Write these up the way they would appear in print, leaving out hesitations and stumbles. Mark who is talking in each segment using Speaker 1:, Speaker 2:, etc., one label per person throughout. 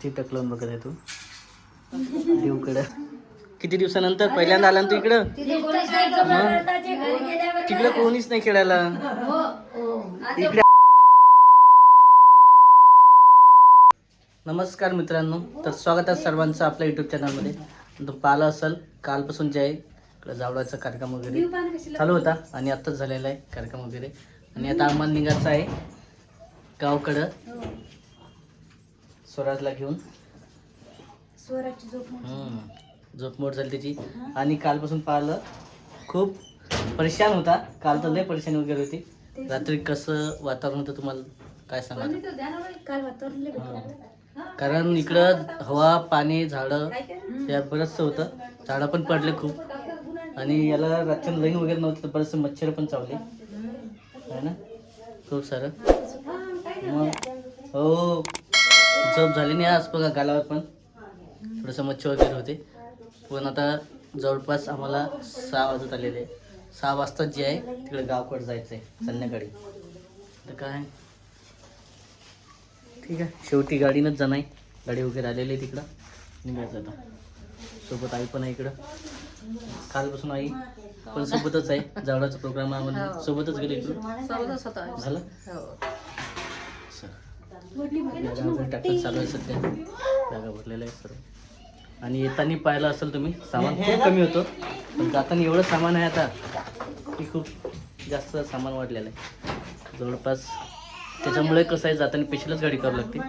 Speaker 1: किती टकलून बघत आहे तू देवकडं. किती दिवसानंतर पहिल्यांदा आला ना तू इकडं. तिकडं कोणीच नाही खेळायला. इकडे. नमस्कार मित्रांनो, तर स्वागत आहे सर्वांचं आपल्या युट्यूब चॅनलमध्ये. तो पाहिलं असेल कालपासून जे आहे इकडं जावळाचा कार्यक्रम वगैरे चालू होता आणि आत्ताच झालेला आहे कार्यक्रम वगैरे. आणि आता आम्हाला निघायचं आहे गावकडं स्वराजला घेऊन.
Speaker 2: स्वराची
Speaker 1: झोपमोड झाली त्याची. आणि कालपासून पाहिलं खूप परेशान होता. काल तर लय परेशानी वगैरे होती. रात्री कसं वातावरण होतं तुम्हाला काय सांगा.
Speaker 2: काल वातावरण
Speaker 1: कारण इकडं हवा पाणी झाडं या बरंचसं होतं. झाडं पण पडले खूप. आणि याला रात्री लाईन वगैरे नव्हतं तर बरेचसे मच्छर पण चावले आहे ना खूप सारं. मग हो झोप झाली नाही आज बघा. गालावर पण थोडंसं मच्छर वगैरे होते. पण आता जवळपास आम्हाला 6 वाजत आलेले आहे. 6 वाजता जे आहे तिकडे गावकडे जायचं आहे संध्याकाळी. तर काय ठीक आहे, शेवटी गाडीनंच जाणं आहे. गाडी वगैरे आलेली आहे तिकडं निघायचं आता. सोबत आई पण आहे इकडं. कालपासून आई पण सोबतच आहे. जावळाचा प्रोग्राम आम्हाला सोबतच गेलो इकडून झालं. टाकत चालू आहे सध्या. जागा भरलेला आहे सर्व. आणि येताना पाहिलं असेल तुम्ही सामान खूप कमी होतं. पण जाताना एवढं सामान आहे आता की खूप जास्त सामान वाढलेलं आहे जवळपास. त्याच्यामुळे कसं आहे जाताना स्पेशलच गाडी करावी लागते.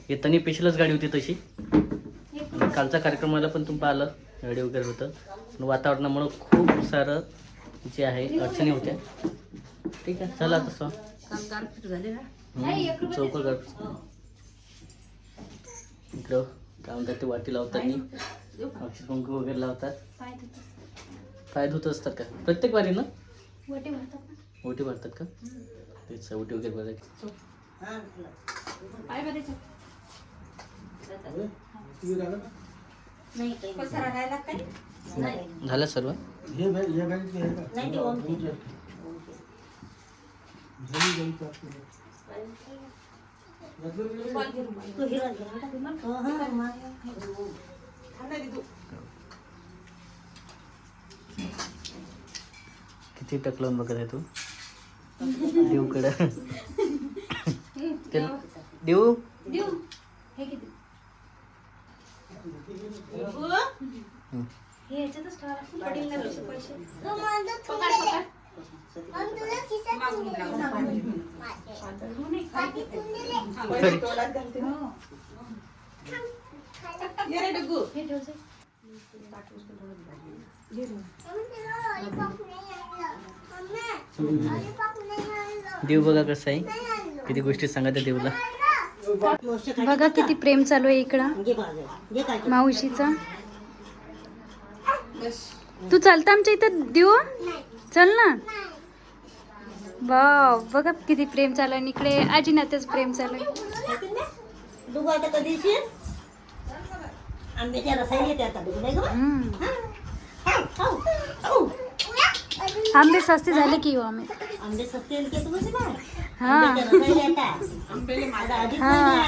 Speaker 1: येताना स्पेशलच गाडी होती तशी. आणि कालच्या कार्यक्रमाला पण तुम्ही पाहिलं गाडी वगैरे होतं. पण वातावरणामुळं खूप सारं जे आहे अडचणी होत्या. ठीक आहे चला तसं चौकळ गारपीट इकडं काय म्हणतात ते वाटी लावतात. अक्षरपंख वगैरे लावतात. पाय धुत असतात का प्रत्येक वारी ना. ओटी भरतात का तेच ओटी वगैरे भरायची. झालं सर्व. किती टकलून बघत आहे तू देवकडं. देऊ देव बघा कसं आहे. किती गोष्टी सांगत देवला.
Speaker 2: बघा किती प्रेम चालू आहे इकडं मावशीचा. तू चालता आमच्या इथं देऊ चल ना. वाव बघा किती प्रेम चालू आहे. इकडे आजी नात्याच प्रेम चालू आहे. आंबे सस्ते झाले की हो आंबे. हा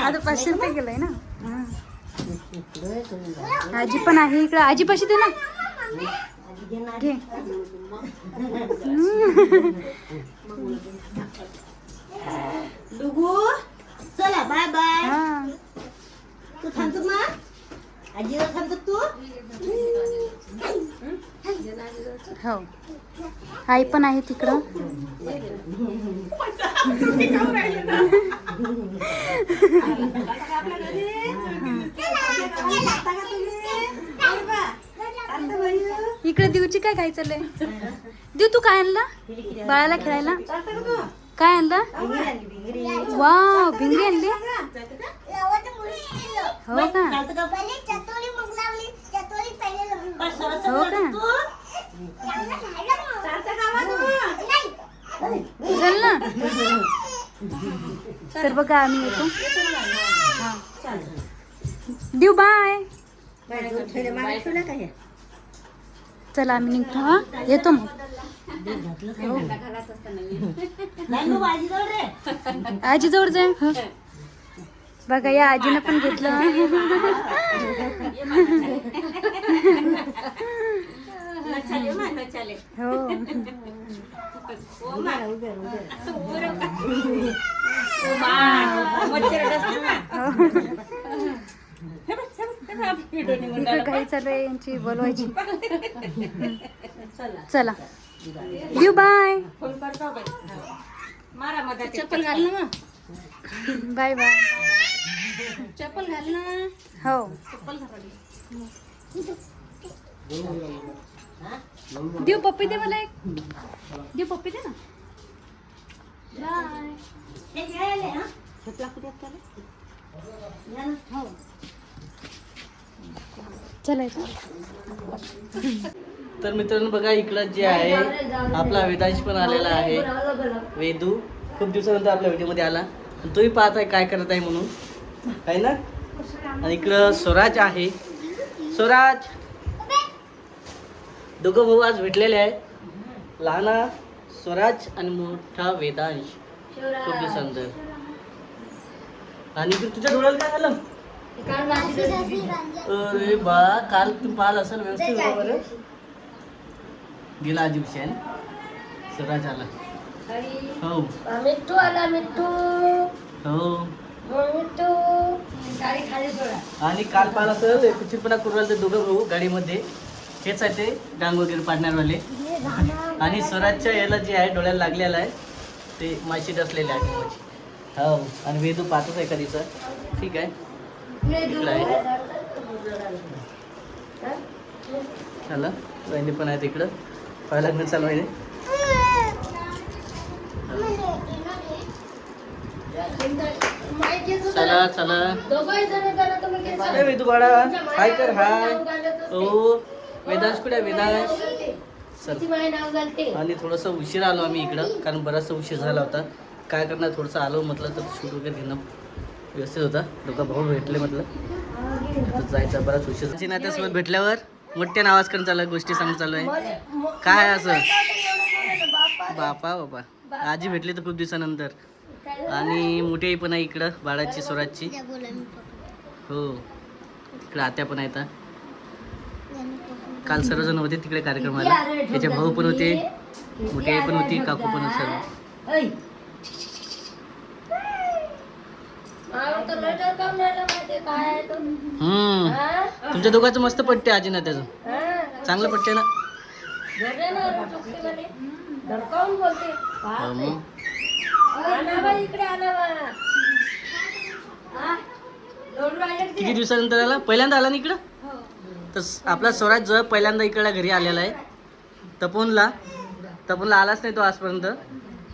Speaker 2: आता 500 रुपये गेलाय ना. आजी पण आहे इकडे. आजी पाशी दे ना घे.
Speaker 3: चला बाय बाय. तू थांबतो मग आजीवर थांबतो तू.
Speaker 2: हो आई पण आहे तिकडं. इकडे देऊची काय चाललंय. देऊ तू काय आणला बाळाला खेळायला. काय आणला. वाव भिंगरी आणली हो का. हो का चल ना. तर बघा आम्ही येतो. देऊ बाय. चला आम्ही निघतो. हा येतो मग. आजी जवळ जाय. बघा या आजीनं पण घेतलं. हो इकडे घाई चालू आहे यांची बोलवायची. चला देऊ बाय.
Speaker 3: चप्पल घाल ना मग.
Speaker 2: Bye bye.
Speaker 3: चप्पल घाल ना.
Speaker 2: हो देऊ पप्पी दे मला एक. देऊ पप्पी दे ना. बाय.
Speaker 3: हे घ्यायला हा. चपला कुठे त्याला? या ना. हो.
Speaker 2: चला
Speaker 1: तर मित्रांनो बघा इकडं जे आहे आपला वेदांश पण आलेला आहे. वेदू खूप दिवसानंतर आपल्या व्हिडिओमध्ये आला आणि तोही पाहत आहे काय करत आहे म्हणून आहे ना. आणि इकडं स्वराज आहे. स्वराज दोघं भाऊ आज भेटलेले आहे. लहाना स्वराज आणि मोठा वेदांश खूप दिवसानंतर. आणि इकडे तुझ्या डोळ्याला काय झालं? अरे बा काल तू पाहिलं असेल व्यवस्थित बरोबर गेला अजिब शेन. स्वराज आला. हो
Speaker 3: मिठू आला मिठू.
Speaker 1: हो
Speaker 3: मिठू गाडी खाली सोडा.
Speaker 1: आणि काल पाहिलं असेल कुचितपणा करू राहिले ते दोघं भाऊ गाडीमध्ये. हेच आहे ते डांग वगैरे पाडणारवाले. आणि स्वराजच्या याला जे आहे डोळ्याला लागलेलं आहे ते माशी डसलेले आहे माझी. हो आणि वेदू पाहतच आहे कधीचा. ठीक आहे इकडं आहे. चला वहिनी पण आहे तिकडं पाहायला लग्न चालू आहे. चला चला अरे वेदू बाळा हाय कर हाय. हो वेदांश कुठे आहे वेदांश? चल आणि थोडंसं उशीर आलो आम्ही इकडं कारण बराचसा उशीर झाला होता. काय करणार थोडंसं आलो म्हटलं तर शूट वगैरे घेणं व्यवस्थित होता. दोघं भाऊ भेटले म्हटलं तर जायचं. बराच उशीर नात्यासोबत भेटल्यावर मोठ्याने आवाज करून चालू आहे गोष्टी सांगून चालू आहे. काय असं बापा बापा आजी भेटली तर खूप दिवसानंतर. आणि मोठी आई पण आहे इकडं बाळाची स्वराजची. हो इकडं आत्या पण आहेत. काल सर्वजण होते तिकडे कार्यक्रमाला. त्याचे भाऊ पण होते मोठी आई पण होती काकू पण होते सर्व. तुमच्या दोघांचं मस्त पट्टे आजी ना त्याचं चांगलं पट्टे ना. हो मग. किती दिवसानंतर आला? पहिल्यांदा आला ना इकडं. तर आपला स्वराज जवळ पहिल्यांदा इकडे घरी आलेला आहे. तपोनला आलाच नाही तो आजपर्यंत.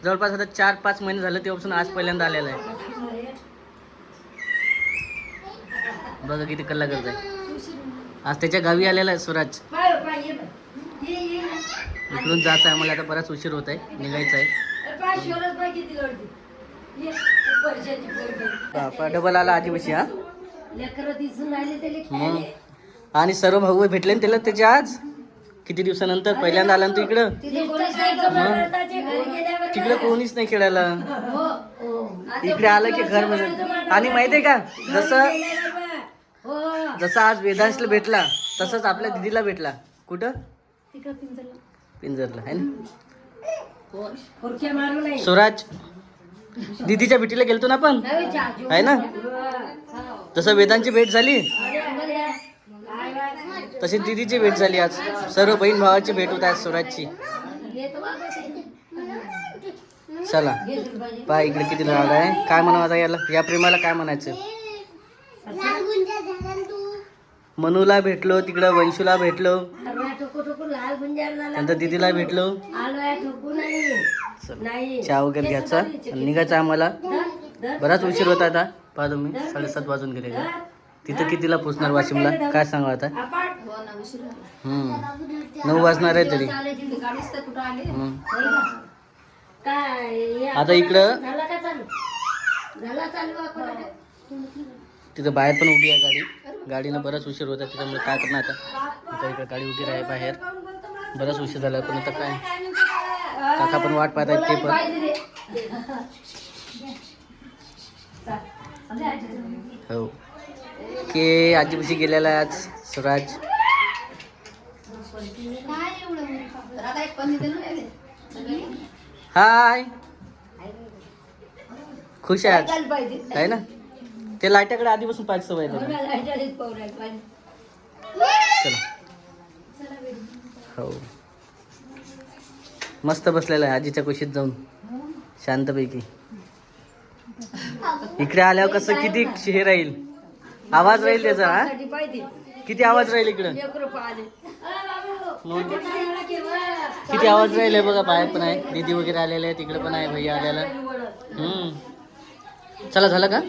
Speaker 1: जवळपास आता 4-5 महिने झाले तेव्हापासून आज पहिल्यांदा आलेला आहे. बघा किती कल्ला करत आहे. आज त्याच्या गावी आलेला आहे स्वराज. इकडून जायचं आहे मला आता. बराच उशीर होत आहे निघायचं आहे. बापा डबल आला आजीपाशी. हा मग आणि सर्व भाऊ भेटले ना त्याला त्याच्या आज किती दिवसानंतर पहिल्यांदा आला ना तू इकडं. तिकडं कोणीच नाही खेळायला. इकडे आलं की घर मध्ये. आणि माहितीये का जसं आज वेदांशला भेटला तसंच आपल्या दिदीला भेटला. कुठं? पिंजरला आहे ना. स्वराज दीदीच्या भेटीला गेलतो ना आपण आहे ना. जसं वेदांची भेट झाली तशी दीदीची भेट झाली आज. सर्व बहीण भावाची भेट होत आज स्वराजची. चला पहा इकडे किती राग आहे. काय म्हणावं आता याला या प्रेमाला काय म्हणायचं. मनूला भेटलो तिकडं वंशूला भेटलो नंतर दीदीला भेटलो. चहा वगैरे घ्यायचा निघायचं आम्हाला. बराच उशीर होता आता. पहा तुम्ही 7:30 वाजून गेले का. तिथं कितीला पोचणार वाशिमला काय सांगा आता. 9 वाजणार आहे तरी. आता इकडं तिथं बाहेर पण उभी आहे गाडी. गाडीनं बराच उशीर होता त्याच्यामुळे काय करणार आता. आता इकडे गाडी उभी आहे बाहेर. बराच उशीर झाला पण आता काय काका पण वाट पाहत आहेत ते पण. हो के आजीपाशी गेलेला आहे आज स्वराज. हाय खुश आहे आज आहे ना. ते लाईटाकडे आधीपासून पाहिजे सवय आहे त्याला. चला हो मस्त बसलेला आहे आजीच्या कुशीत जाऊन शांतपैकी. इकडे आल्यावर कसं किती हे राहील आवाज राहील त्याचा. हा किती आवाज राहील इकडं किती आवाज राहील बघा. बाहेर पण आहे दीदी वगैरे आलेले आहे तिकडे पण आहे भैया आलेला. चला झालं का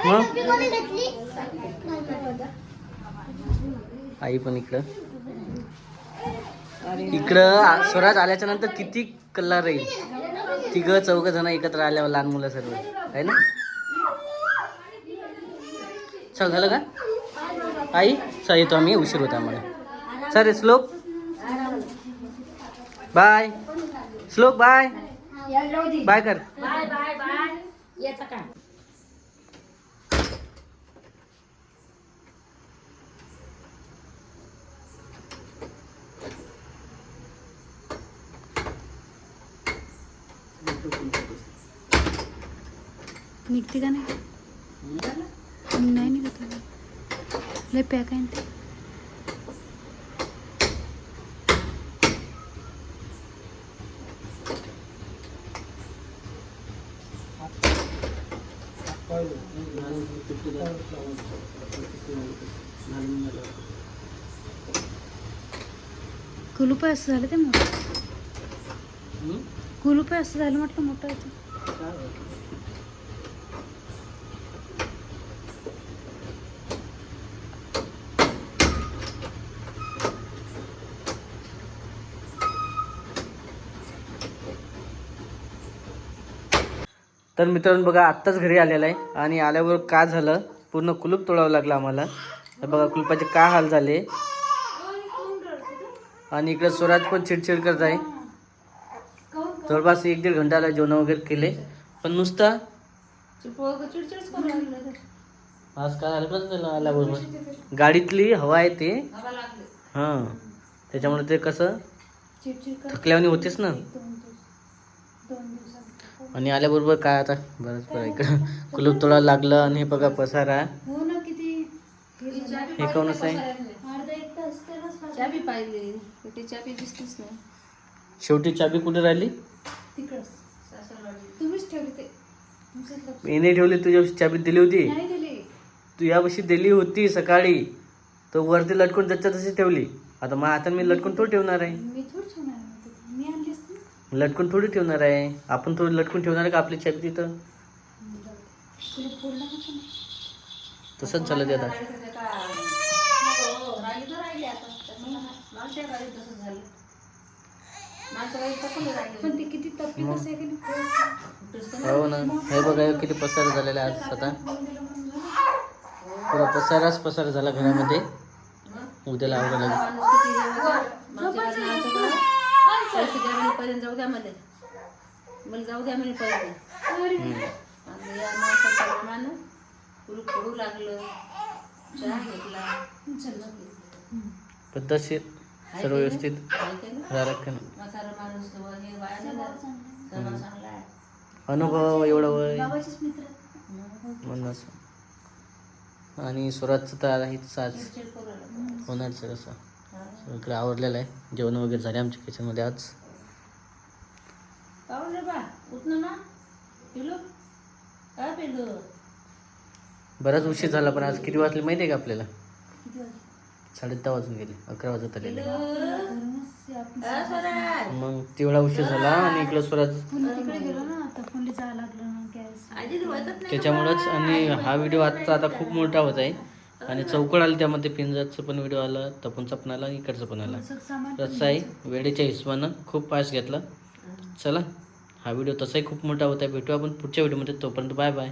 Speaker 1: मग आई पण इकडं स्वराज आल्याच्या नंतर किती कल्ला राहील. 3-4 जण एकत्र आल्यावर लहान मुलं सर्व आहे ना. चल झालं का आई. चल येतो आम्ही उशीर होता आम्हाला. सर श्लोक बाय. श्लोक बाय बाय कर.
Speaker 2: निघते का नाही. नाही निघत लय पॅक आहे ते. कुलूप असं झालं ते मोठं. कुलूप असं झालं म्हटलं मोठं आहे ते.
Speaker 1: तर मित्रांनो बघा आत्ताच घरी आलेला आहे आणि आल्यावर का झालं पूर्ण कुलूप तोडावं लागलं आम्हाला. तर बघा कुलूपाचे काय हाल झाले. आणि इकडे स्वराज पण चिडचिड करत आहे. जवळपास 1-1.5 घंटा जेवण वगैरे केले पण नुसता आज काय झालं कसं झालं आल्याबरोबर गाडीतली हवा आहे ते. हां त्याच्यामुळे ते कसं थकल्यावानी होतेच ना. आणि आल्याबरोबर काय आता बरंच बरं इकडं कुलूप तोडायला लागलं. आणि हे बघा पसारा हे कोणच आहे. शेवटी चाबी कुठे राहिली. मी नाही ठेवली तुझ्या चाबी दिली होती. तू यावर्षी दिली होती सकाळी तर वरती लटकून त्याच्या तशी ठेवली. आता मग आता मी लटकून थोडी ठेवणार आहे. लटकून थोडी ठेवणार आहे आपण. थोडी लटकून ठेवणार आहे का आपली चाबी तिथं. तसंच झालं ते आता. हो ना हे बघा किती पसारा झालेला आहे आज. आता पुरा पसारा झाला घरामध्ये. उद्याला आवडा लागेल. जाऊ द्या मला जाऊ द्या म्हणे पहिले. पडू लागलं चहा घेतला पद्धतशीर सर्व व्यवस्थित अनुभव एवढा वय म्हणून असं. आणि स्वराजचं तर आहेच आज होणारचं कसं. इकडे आवडलेलं आहे जेवण वगैरे झाले आमच्या किचनमध्ये आज. बराच उशीर झाला पण आज किती वाजले माहिती आहे का आपल्याला. 10:30 वाजून गेले. 11 वाजत आलेले. मग तेवढा उशीर झाला. आणि इकडं स्वराज त्याच्यामुळंच. आणि हा व्हिडिओ आजचा आता खूप मोठा होत आहे. आणि चौकड आली त्यामध्ये पिंजाचं पण व्हिडिओ आला तपनचा पण आला इकडचं पण आला. तसं आहे वेळेच्या हिशोबानं खूप फास्ट घेतला. चला हा व्हिडिओ तसाही खूप मोठा होता आहे. भेटू आपण पुढच्या व्हिडिओमध्ये. तोपर्यंत बाय बाय.